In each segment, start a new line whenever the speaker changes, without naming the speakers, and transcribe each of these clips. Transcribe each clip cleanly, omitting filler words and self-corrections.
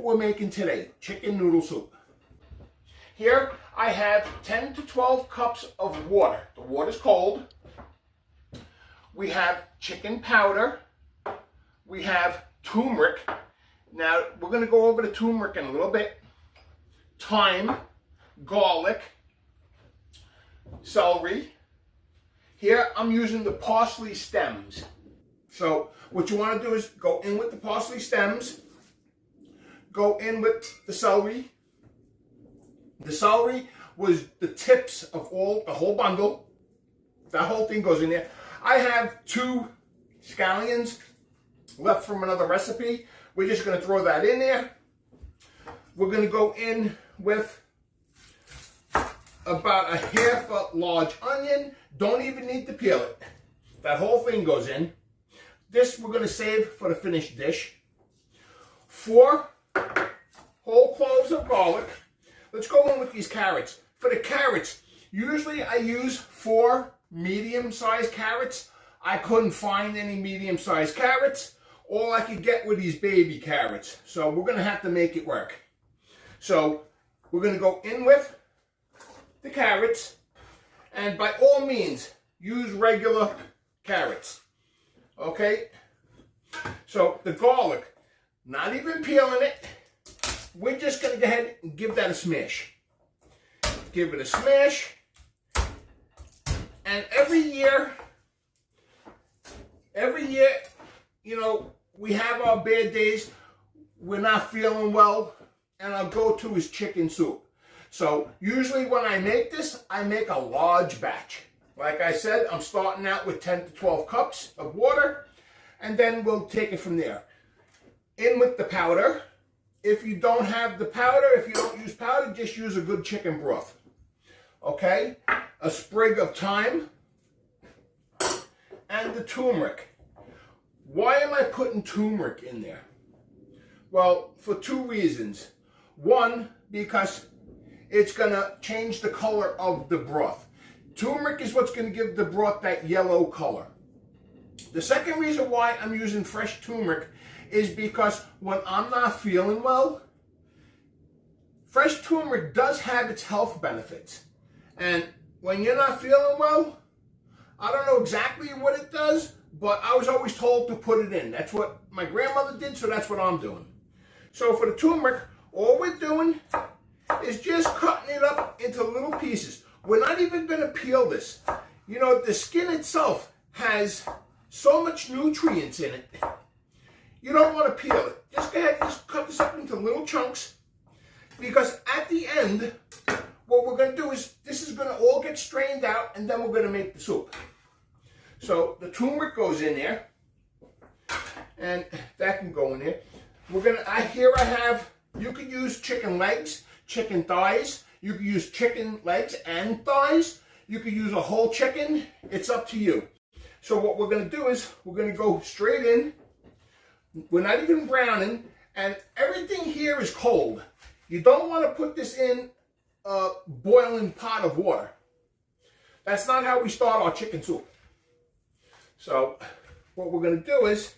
what we're making today, chicken noodle soup. Here I have 10 to 12 cups of water. The water's cold. We have chicken powder. We have turmeric. Now we're going to go over the turmeric in a little bit. Thyme, garlic, celery. Here I'm using the parsley stems. So what you want to do is go in with the parsley stems, go in with the celery. The celery was the tips of the whole bundle. That whole thing goes in there. I have 2 scallions left from another recipe. We're just going to throw that in there. We're going to go in with about a half a large onion. Don't even need to peel it. That whole thing goes in. This we're going to save for the finished dish. 4 whole cloves of garlic. Let's go in with these carrots. For the carrots, usually I use 4 medium-sized carrots. I couldn't find any medium-sized carrots. All I could get were these baby carrots. So we're going to have to make it work. So we're going to go in with the carrots. And by all means, use regular carrots. Okay? So the garlic, not even peeling it. We're just going to go ahead and give that a smash. Give it a smash. And every year, you know, we have our bad days. We're not feeling well. And our go-to is chicken soup. So usually when I make this, I make a large batch. Like I said, I'm starting out with 10 to 12 cups of water. And then we'll take it from there. In with the powder. If you don't have the powder, if you don't use powder, just use a good chicken broth. Okay? A sprig of thyme. And the turmeric. Why am I putting turmeric in there? Well, for 2 reasons. One, because it's going to change the color of the broth. Turmeric is what's going to give the broth that yellow color. The second reason why I'm using fresh turmeric is because when I'm not feeling well, fresh turmeric does have its health benefits. And when you're not feeling well, I don't know exactly what it does, but I was always told to put it in. That's what my grandmother did, so that's what I'm doing. So for the turmeric, all we're doing is just cutting it up into little pieces. We're not even going to peel this. You know, the skin itself has so much nutrients in it. You don't want to peel it. Just go ahead and just cut this up into little chunks. Because at the end, what we're going to do is, this is going to all get strained out, and then we're going to make the soup. So the turmeric goes in there. And that can go in there. We're going to, here I have, you could use chicken legs, chicken thighs. You could use chicken legs and thighs. You could use a whole chicken. It's up to you. So what we're going to do is, we're going to go straight in. We're not even browning, and everything here is cold. You don't want to put this in a boiling pot of water. That's not how we start our chicken soup. So what we're going to do is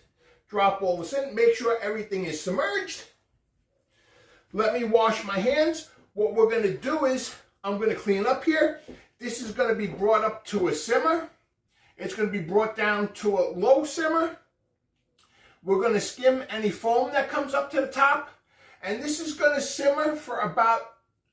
drop all this in, make sure everything is submerged. Let me wash my hands. What we're going to do is, I'm going to clean up here. This is going to be brought up to a simmer. It's going to be brought down to a low simmer. We're going to skim any foam that comes up to the top. And this is going to simmer for about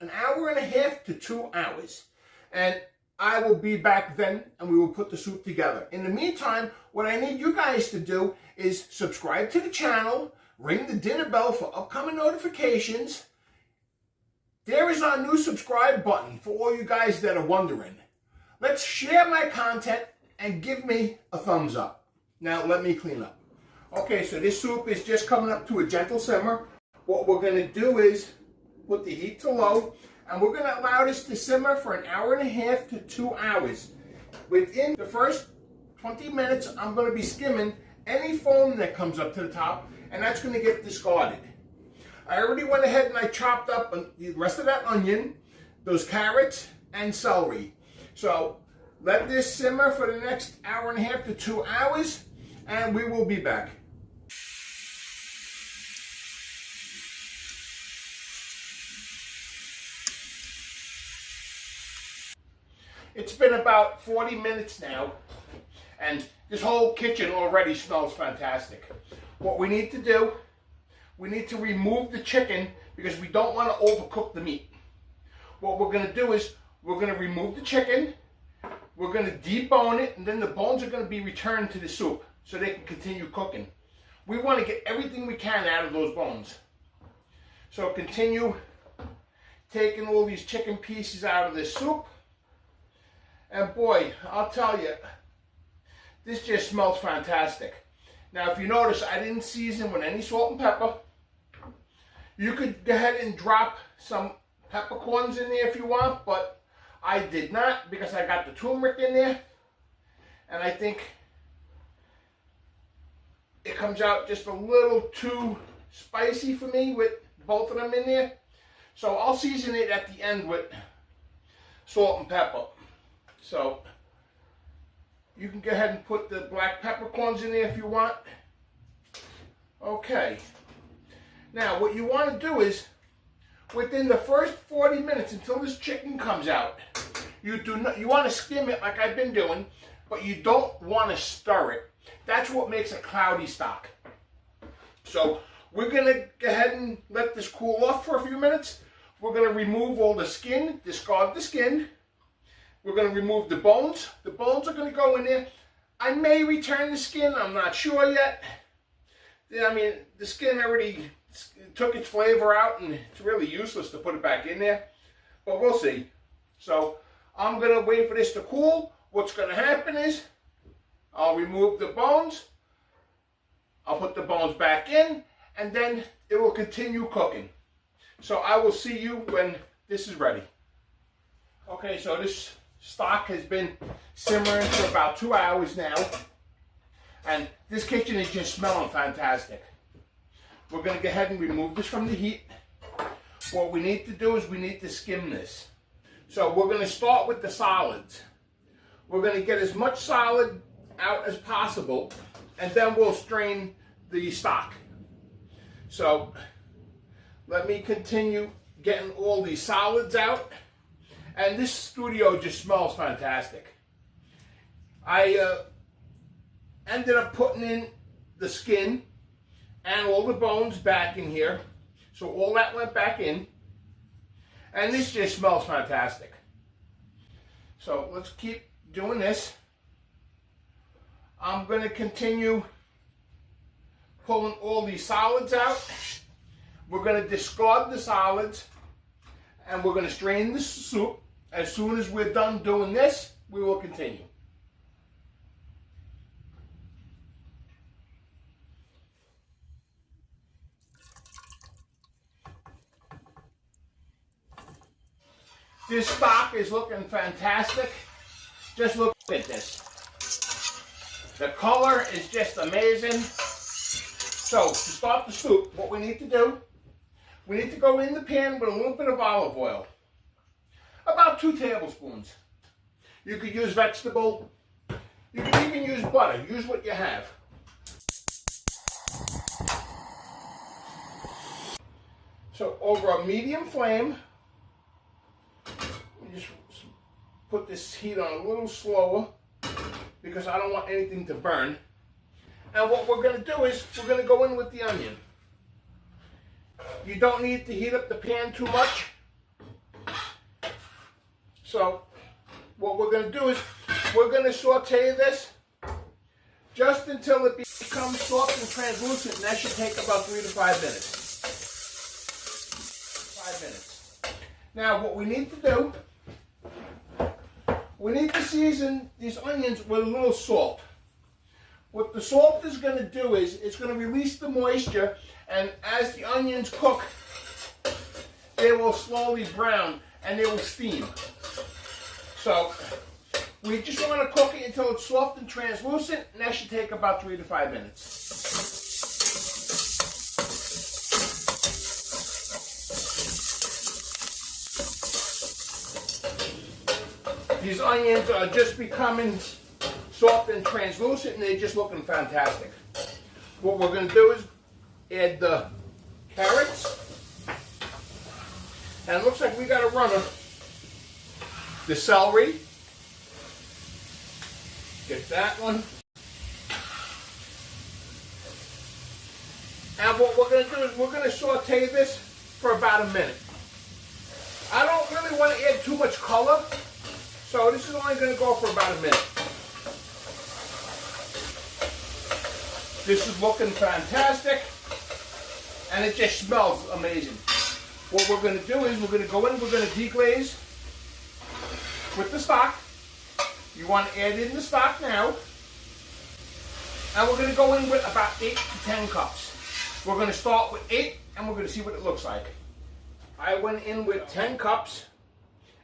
an hour and a half to 2 hours. And I will be back then and we will put the soup together. In the meantime, what I need you guys to do is subscribe to the channel, ring the dinner bell for upcoming notifications. There is our new subscribe button for all you guys that are wondering. Let's share my content and give me a thumbs up. Now let me clean up. Okay, so this soup is just coming up to a gentle simmer. What we're going to do is put the heat to low, and we're going to allow this to simmer for an hour and a half to 2 hours. Within the first 20 minutes, I'm going to be skimming any foam that comes up to the top, and that's going to get discarded. I already went ahead and I chopped up the rest of that onion, those carrots, and celery. So let this simmer for the next hour and a half to 2 hours, and we will be back. It's been about 40 minutes now, and this whole kitchen already smells fantastic. What we need to do, we need to remove the chicken because we don't want to overcook the meat. What we're going to do is we're going to remove the chicken, we're going to debone it, and then the bones are going to be returned to the soup so they can continue cooking. We want to get everything we can out of those bones. So continue taking all these chicken pieces out of this soup. And boy, I'll tell you, this just smells fantastic. Now if you notice, I didn't season with any salt and pepper. You could go ahead and drop some peppercorns in there if you want, but I did not because I got the turmeric in there. And I think it comes out just a little too spicy for me with both of them in there. So I'll season it at the end with salt and pepper. So you can go ahead and put the black peppercorns in there if you want. Okay. Now what you want to do is within the first 40 minutes until this chicken comes out, you want to skim it like I've been doing, but you don't want to stir it. That's what makes a cloudy stock. So we're going to go ahead and let this cool off for a few minutes. We're going to remove all the skin, discard the skin. We're going to remove the bones. The bones are going to go in there. I may return the skin. I'm not sure yet. I mean, the skin already took its flavor out and it's really useless to put it back in there. But we'll see. So I'm going to wait for this to cool. What's going to happen is I'll remove the bones. I'll put the bones back in and then it will continue cooking. So I will see you when this is ready. Okay, so this stock has been simmering for about 2 hours now. And this kitchen is just smelling fantastic. We're going to go ahead and remove this from the heat. What we need to do is we need to skim this. So we're going to start with the solids. We're going to get as much solid out as possible, and then we'll strain the stock. So let me continue getting all these solids out. And this studio just smells fantastic. I ended up putting in the skin and all the bones back in here. So all that went back in. And this just smells fantastic. So let's keep doing this. I'm going to continue pulling all these solids out. We're going to discard the solids and we're going to strain the soup. As soon as we're done doing this, we will continue. This stock is looking fantastic. Just look at this. The color is just amazing. So to start the soup, what we need to do, we need to go in the pan with a little bit of olive oil. About 2 tablespoons. You could use vegetable. You can even use butter. Use what you have. So over a medium flame, just put this heat on a little slower because I don't want anything to burn. And what we're going to do is we're going to go in with the onion. You don't need to heat up the pan too much. So what we're going to do is we're going to saute this just until it becomes soft and translucent, and that should take about 3 to 5 minutes. 5 minutes. Now what we need to do, we need to season these onions with a little salt. What the salt is going to do is it's going to release the moisture, and as the onions cook, they will slowly brown and they will steam. So we just want to cook it until it's soft and translucent, and that should take about 3 to 5 minutes. These onions are just becoming soft and translucent, and they're just looking fantastic. What we're going to do is add the carrots, and it looks like we got a runner. The celery, that one. And what we're going to do is we're going to saute this for about a minute. I don't really want to add too much color, so this is only going to go for about a minute. This is looking fantastic, and it just smells amazing. What we're going to do is we're going to go in, we're going to deglaze with the stock. You want to add in the stock now, and we're going to go in with about 8 to 10 cups. We're going to start with 8, and we're going to see what it looks like. I went in with 10 cups,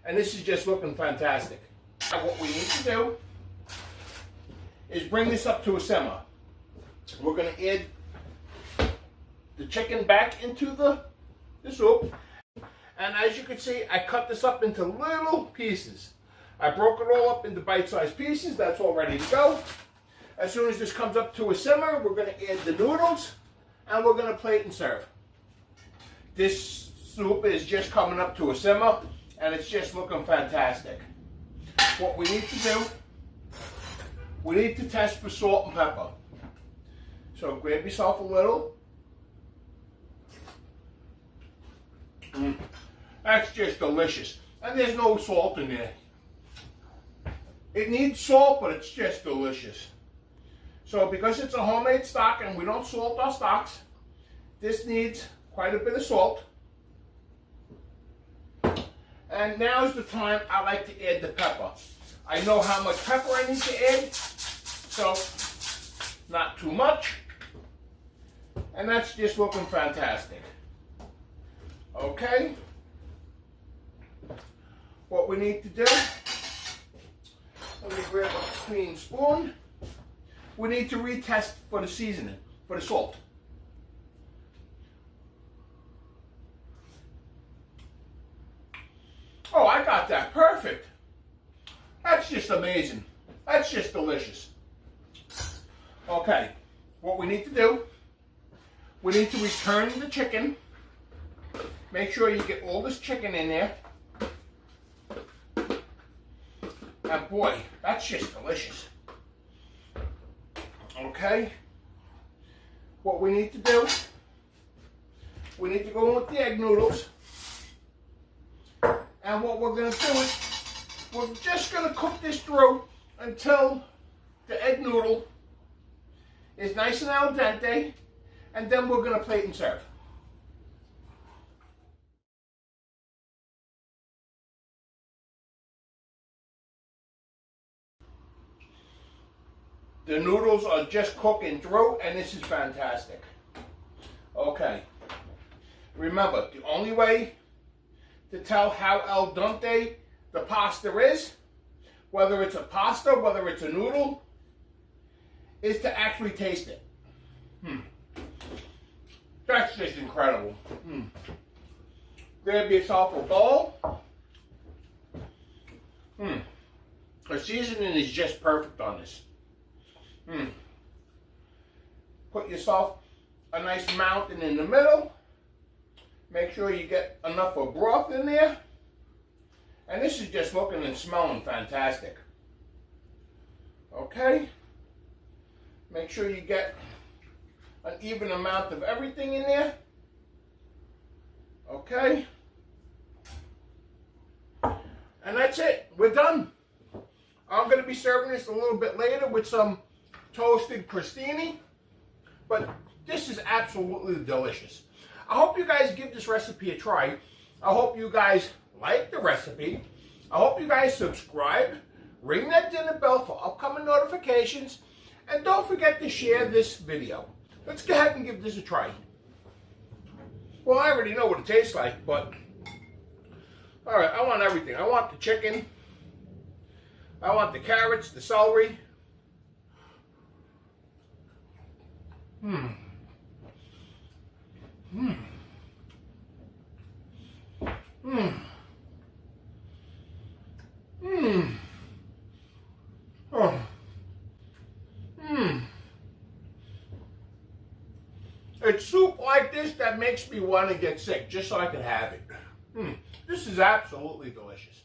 and this is just looking fantastic. Now what we need to do is bring this up to a simmer. We're going to add the chicken back into the soup. And as you can see, I cut this up into little pieces. I broke it all up into bite-sized pieces. That's all ready to go. As soon as this comes up to a simmer, we're going to add the noodles, and we're going to plate and serve. This soup is just coming up to a simmer, and it's just looking fantastic. What we need to do, we need to test for salt and pepper. So grab yourself a little. That's just delicious. And there's no salt in there. It needs salt, but it's just delicious. So because it's a homemade stock and we don't salt our stocks, this needs quite a bit of salt. And now's the time I like to add the pepper. I know how much pepper I need to add, so not too much. And that's just looking fantastic. Okay. What we need to do, let me grab a clean spoon. We need to retest for the seasoning, for the salt. Oh, I got that perfect. That's just amazing. That's just delicious. Okay, what we need to do, we need to return the chicken. Make sure you get all this chicken in there. And boy, that's just delicious. Okay, what we need to do, we need to go in with the egg noodles. And what we're going to do is, we're just going to cook this through until the egg noodle is nice and al dente, and then we're going to plate and serve. The noodles are just cooking through, and this is fantastic. Okay. Remember, the only way to tell how al dente the pasta is, whether it's a pasta, whether it's a noodle, is to actually taste it. That's just incredible. Grab yourself a bowl. The seasoning is just perfect on this. Put yourself a nice mountain in the middle. Make sure you get enough of broth in there. And this is just looking and smelling fantastic. Okay. Make sure you get an even amount of everything in there. Okay. And that's it. We're done. I'm going to be serving this a little bit later with some toasted crostini. But this is absolutely delicious. I hope you guys give this recipe a try. I hope you guys like the recipe. I hope you guys subscribe. Ring that dinner bell for upcoming notifications. And don't forget to share this video. Let's go ahead and give this a try. Well, I already know what it tastes like, but alright, I want everything. I want the chicken. I want the carrots, the celery. It's soup like this that makes me want to get sick just so I can have it. This is absolutely delicious.